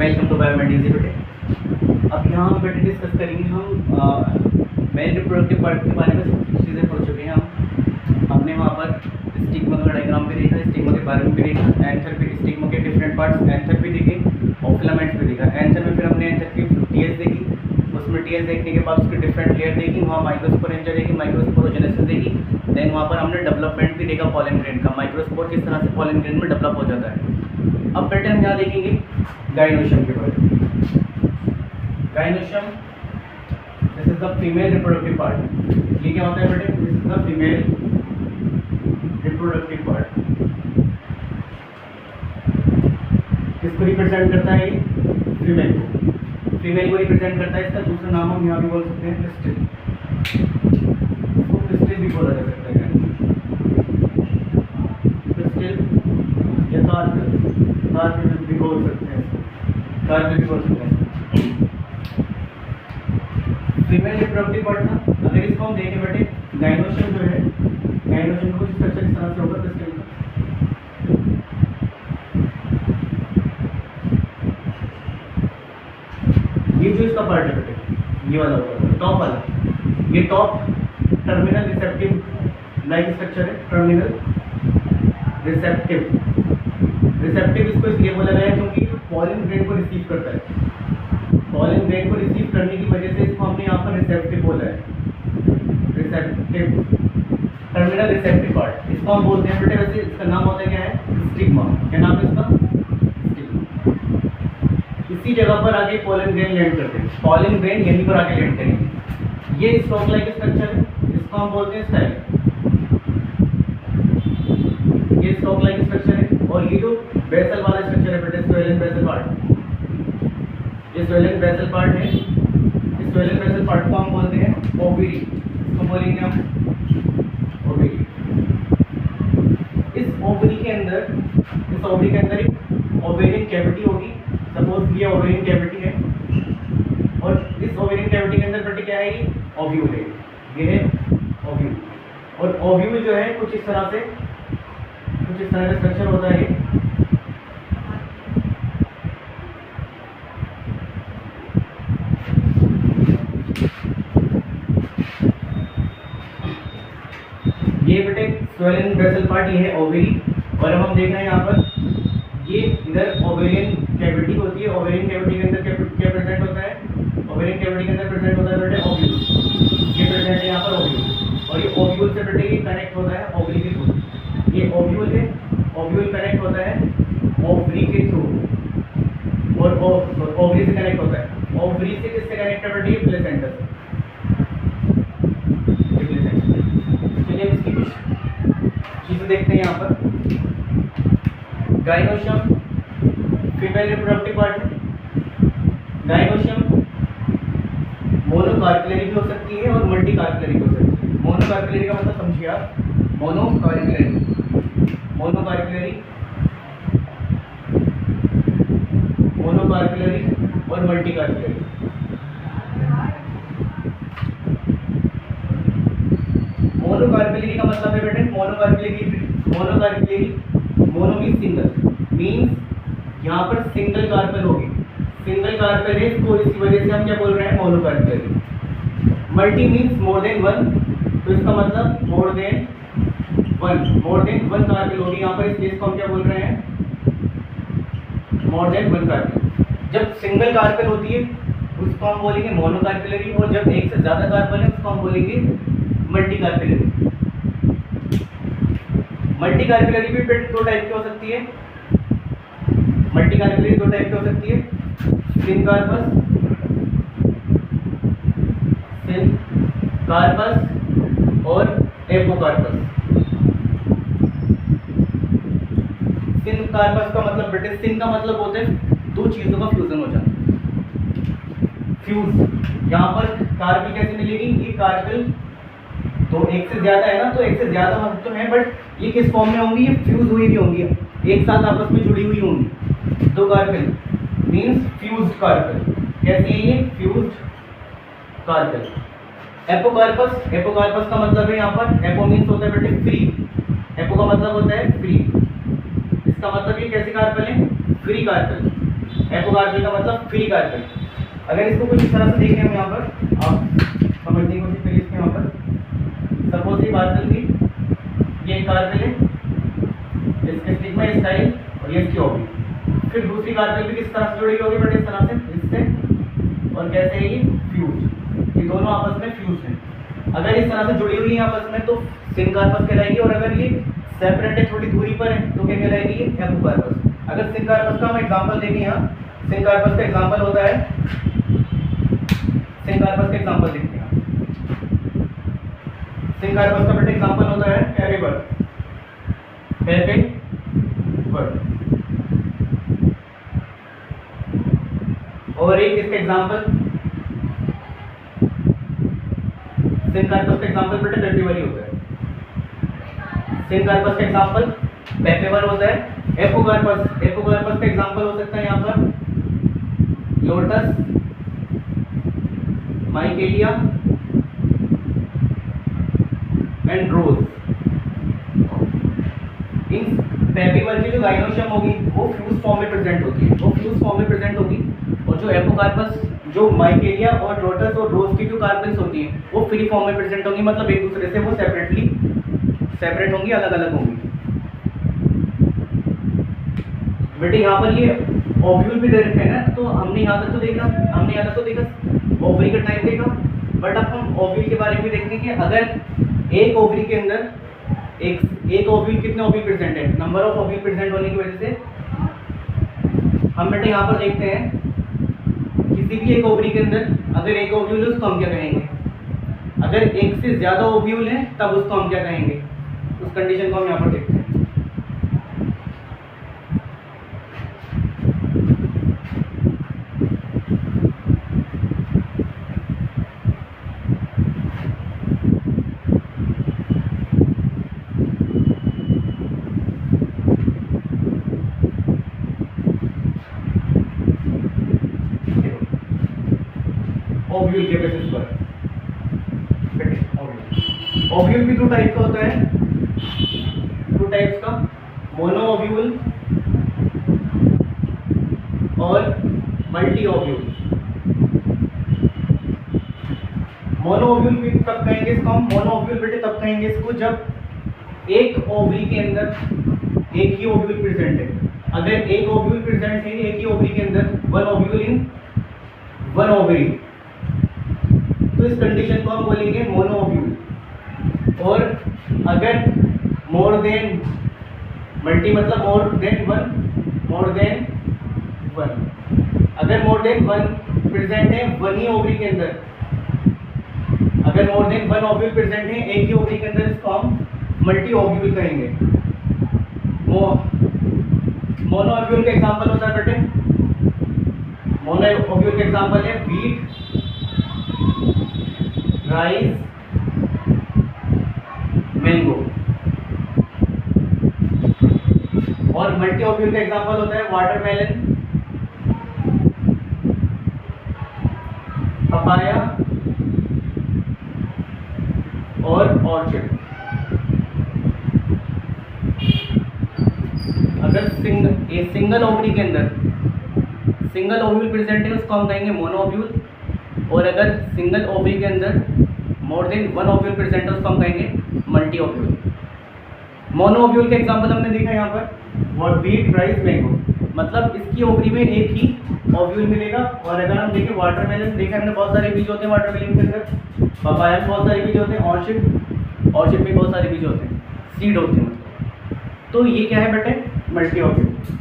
Welcome to बायोमेडिक्स बेटे। अब यहाँ हम बेटे डिस्कस करेंगे हम मेन रिप्रोडक्टिव पार्ट के बारे में सब चीज़ें पढ़ चुके हैं। हमने वहाँ पर स्टिग्मा का डायग्राम भी देखा, स्टिग्मा के बारे में भी देखा, एंथर पे स्टिग्मा के डिफरेंट पार्ट्स एंथर भी देखे और फिलामेंट्स भी देखा। एंथर में फिर हमने एंथर की टीएस देखी, उसमें टीएस देखने के बाद उसकी डिफरेंट लेयर देखी, वहाँ माइक्रोस्पोरेंजा देखी, माइक्रोस्पोरोजेनेसिस देखी। देन वहाँ पर हमने डेवलपमेंट भी देखा पॉलन ग्रेन का, माइक्रोस्पोर किस तरह से पॉलन ग्रेन में डेवलप हो जाता है। अब बेटे हम यहाँ देखेंगे गाइनोशियम के बारे में। Gynoecium this is the female reproductive part. ये क्या होता है बेटे? This is the female reproductive part. किसको रिप्रेजेंट करता है? ये फीमेल को, फीमेल को रिप्रेजेंट करता है। इसका दूसरा नाम हम यहाँ भी बोल सकते हैं पिस्टिल, इसको पिस्टिल भी बोला जा सकता है। पिस्टिल या कार्पेल, कार्पेल भी बोल सकते हैं, कार्पेल भी बोल सकते हैं। फीमेल रिप्रोडक्टिव पार्ट था। अगर इसको हम देखें बेटे, गाइनोशियम जो है, गाइनोशियम को स्ट्रक्चर इस तरह से होगा पिस्टिल का। ये जो इसका पार्ट है बेटे, ये वाला होगा टॉप वाला, ये top terminal receptive like structure है। टर्मिनल रिसेप्टिव, रिसेप्टिव इसको इसलिए बोला गया है क्योंकि पॉलन ग्रेन को रिसीव करता है। पॉलन ग्रेन को रिसीव करने की वजह से इसको हमने यहाँ पर रिसेप्टिव बोला है। रिसेप्टिव, टर्मिनल रिसेप्टिव पार्ट इसको हम बोलते हैं बेटे। वैसे इसका नाम होता है क्या है? स्टिग्मा। क्या नाम है इसका? स्टिग्मा। इसी जगह पर आगे पॉलन ग्रेन लैंड करते हैं, पॉलन ग्रेन यहीं पर आके लैंड करेंगे। ये स्टॉक लाइक स्ट्रक्चर है, इसको हम बोलते हैं स्टाइल। ये स्टॉक लाइक स्ट्रक्चर है। और ये जो बेसल वाला स्ट्रक्चर है बेटे, स्वेलन बेसल पार्ट, ये स्वेलन बेसल पार्ट है। इस स्वेलन बेसल पार्ट को हम बोलते हैं ओवरी। इसको बोलेंगे हम ओवरी। इस ओवरी के अंदर, इस ओवरी के अंदर एक ओवेरियन कैविटी होगी। सपोज ये ओवेरियन कैविटी है और इस ओवेरियन कैविटी के अंदर बेटे क्या है? ये ओव्यूल है। ये है ओव्यूल। और ओव्यूल जो है कुछ इस तरह से, कुछ इस तरह का स्ट्रक्चर होता है। ये बेटे स्वेलन बेसल पार्ट, ये है ओवेरी। और अब हम देख रहे हैं यहाँ पर ये इधर ओवेरियन कैविटी होती है। ओवेरियन कैविटी के अंदर क्या प्रेजेंट होता है? ओवेरियन कैविटी के अंदर प्रेजेंट होता है बेटे ओव्यूल। ये प्रेजेंट है यहाँ पर ओव्यूल। और ये ओव्यूल से बेटे ये कनेक्ट होता है ओवरी के थ्रू। ये ओव्यूल है, ओव्यूल कनेक्ट होता है ओवरी के थ्रू और ओवरी से कनेक्ट होता है। ओवरी से किससे कनेक्ट है बेटे? प्लेसेंटा से। चलिए इसकी कुछ चीजें देखते हैं यहाँ पर। गाइनोशियम फीमेल रिप्रोडक्टिव पार्ट है। गाइनोशियम मोनोकार्पिलरी भी हो सकती है और मल्टी कार्पिलरी भी हो सकती है। मोनोकार्पिलरी का मतलब समझिए आप, मोनोकार्पिलरी, मोनोकार्पिलरी, मोनोकार्पिलरी और मल्टी कार्पिलरी। मोनोकार्पिलरी का मतलब है बेटे, monocarpellary, monocarpellary, mono means single, means यहाँ पर सिंगल कार्पेल होगी। सिंगल कार्पेल है, इसको इसी वजह से हम क्या बोल रहे हैं? Monocarpellary. Multi means more than one, तो इसका मतलब more than one, more than one carpel होगी यहाँ पर। इस केस को हम क्या बोल रहे हैं? मोर देन वन कार्पेल। जब सिंगल कार्पेल होती है उसको हम बोलेंगे मोनोकार्पिलरी, और जब एक से ज्यादा कार्पेल है उसको हम बोलेंगे मल्टी कार्पिलरी। मल्टी कार्पिलरी भी दो टाइप की हो सकती है। मल्टी कार्पिलरी दो टाइप की हो सकती है, सिनकार्पस, सिनकार्पस और एपोकार्पस। सिनकार्पस का मतलब बेटे, सिन का मतलब होता है दो चीजों का फ्यूजन हो जाना, फ्यूज। यहाँ पर कार्पिल कैसे मिलेगी? ये कार्पिल तो एक से ज्यादा है ना, तो एक से ज्यादा मतलब तो है, बट ये किस फॉर्म में होंगी? ये फ्यूज हुई भी होंगी, एक साथ आपस में जुड़ी हुई होंगी। दो कार्पेल मीन्स फ्यूज्ड कार्पेल। कैसे है ये? Fused carpel. एपोकार्पस, एपोकार्पस का मतलब है यहाँ पर, एपो मीन्स होता है बेटे फ्री, एपो का मतलब होता है फ्री। इसका मतलब ये कैसे कार्पेल है? Free carpel. एपोकार्पल का मतलब फ्री कार्पेल। अगर इसको कुछ इस तरह से देखें हम यहाँ पर, आप समझने की कोशिश करिए इसके यहाँ पर। सपोज ये बात थी, ये कार्पेल है, इसके स्टिग्मा स्टाइल और ये इसकी होगी। फिर दूसरी कार्पेल भी किस तरह से जुड़ी होगी बट इस तरह से, इससे, और कैसे है ये फ्यूज, ये दोनों आपस में फ्यूज हैं। अगर इस तरह से जुड़ी हुई है आपस में तो सिनकार्पस कहलाएगी, और अगर ये सेपरेट है, थोड़ी दूरी पर है, तो क्या कहलाएगी ये एपोकार्पस। अगर सिनकार्पस का हम एग्जांपल देखें यहाँ, सिनकार्पस का एग्जांपल होता है, सिनकार्पस का एग्जांपल देखते हैं। सिनकार्पस का बेटा एग्जांपल होता है पेपेवर, और एक इसका एग्जांपल, सिनकार्पस का एग्जांपल बेटा पेपेवर ही होता है। सिनकार्पस का एग्जांपल पेपेवर होता है। एपोकार्पस, एपोकार्पस का एग्जांपल हो सकता है यहाँ पर लोटस, माइकेलिया एंड रोज। इन पेपेवर की जो गाइनोशियम होगी वो फ्यूज फॉर्म में प्रेजेंट होती है, वो फ्यूज फॉर्म में प्रेजेंट होगी, और जो एपोकार्पस, जो माइकेलिया और लोटस और रोज की जो कार्पेल्स होती हैं वो फ्री फॉर्म में प्रेजेंट होंगी, मतलब एक दूसरे से वो सेपरेट होंगी, अलग अलग होंगी। बेटे यहाँ पर ये ओव्यूल भी दे रखे हैं ना, तो हमने यहाँ तक तो देखा ओवरी का टाइप देखा, बट अब हम ओव्यूल के बारे में देखेंगे कि अगर एक ओवरी के अंदर एक ओव्यूल, कितने ओव्यूल प्रेजेंट है, नंबर ऑफ ओव्यूल प्रेजेंट होने की वजह से हम बेटे यहाँ पर देखते हैं किसी भी एक ओवरी के अंदर अगर एक ओव्यूल है उसको हम क्या कहेंगे, अगर एक से ज्यादा ओव्यूल है तब उसको हम क्या कहेंगे, उस कंडीशन को हम यहाँ पर देखते हैं। ओव्यूल के बेसिस पर ओव्यूल भी दो टाइप का होता है, टू टाइप्स का, मोनो ओव्यूल और मल्टी ओव्यूल। मोनो ओव्यूल भी तब कहेंगे इसको हम, मोनो ओव्यूल बेटे तब कहेंगे इसको जब एक ओवरी के अंदर एक ही ओव्यूल प्रेजेंट है। अगर एक ओव्यूल प्रेजेंट है एक ही ओवरी के अंदर, one ovule in one ovary, तो इस कंडीशन को हम बोलेंगे मोनो ओव्यूल। और अगर मोर देन, मल्टी मतलब मोर देन वन, अगर मोर देन वन प्रेजेंट है वन ही ओवरी के अंदर, अगर मोर देन वन ओव्यूल प्रेजेंट है एक ही ओवरी के अंदर, इसको हम मल्टी ओव्यूल कहेंगे। मोनो ओव्यूल का एग्जांपल होता है बेटे, मोनो ओव्यूल का एग्जांपल है व्हीट, राइस, मैंगो। और मल्टी ओव्यूल का एग्जांपल होता है वाटरमेलन, पपाया और ऑर्चिड। अगर सिंगल ओवरी के अंदर सिंगल ओव्यूल प्रेजेंट है उसको हम कहेंगे मोनो ओव्यूल, और अगर सिंगल ओवरी के अंदर मोर देन वन ओव्यूल प्रेजेंट है उसको हम कहेंगे मल्टी ओव्यूल। मोनो ओव्यूल के एग्जांपल हमने देखा यहाँ पर, व्हीट, राइस, मैंगो, मतलब इसकी ओवरी में एक ही ओव्यूल मिलेगा। और अगर हम देखें वाटरमेलन, देखा हमने बहुत सारे बीज होते हैं वाटरमेलन के अंदर, पपाया में बहुत सारे बीज होते हैं, ऑर्चिड में बहुत सारे बीज होते हैं, सीड होते हैं। तो ये क्या है बेटे, मल्टी ओव्यूल।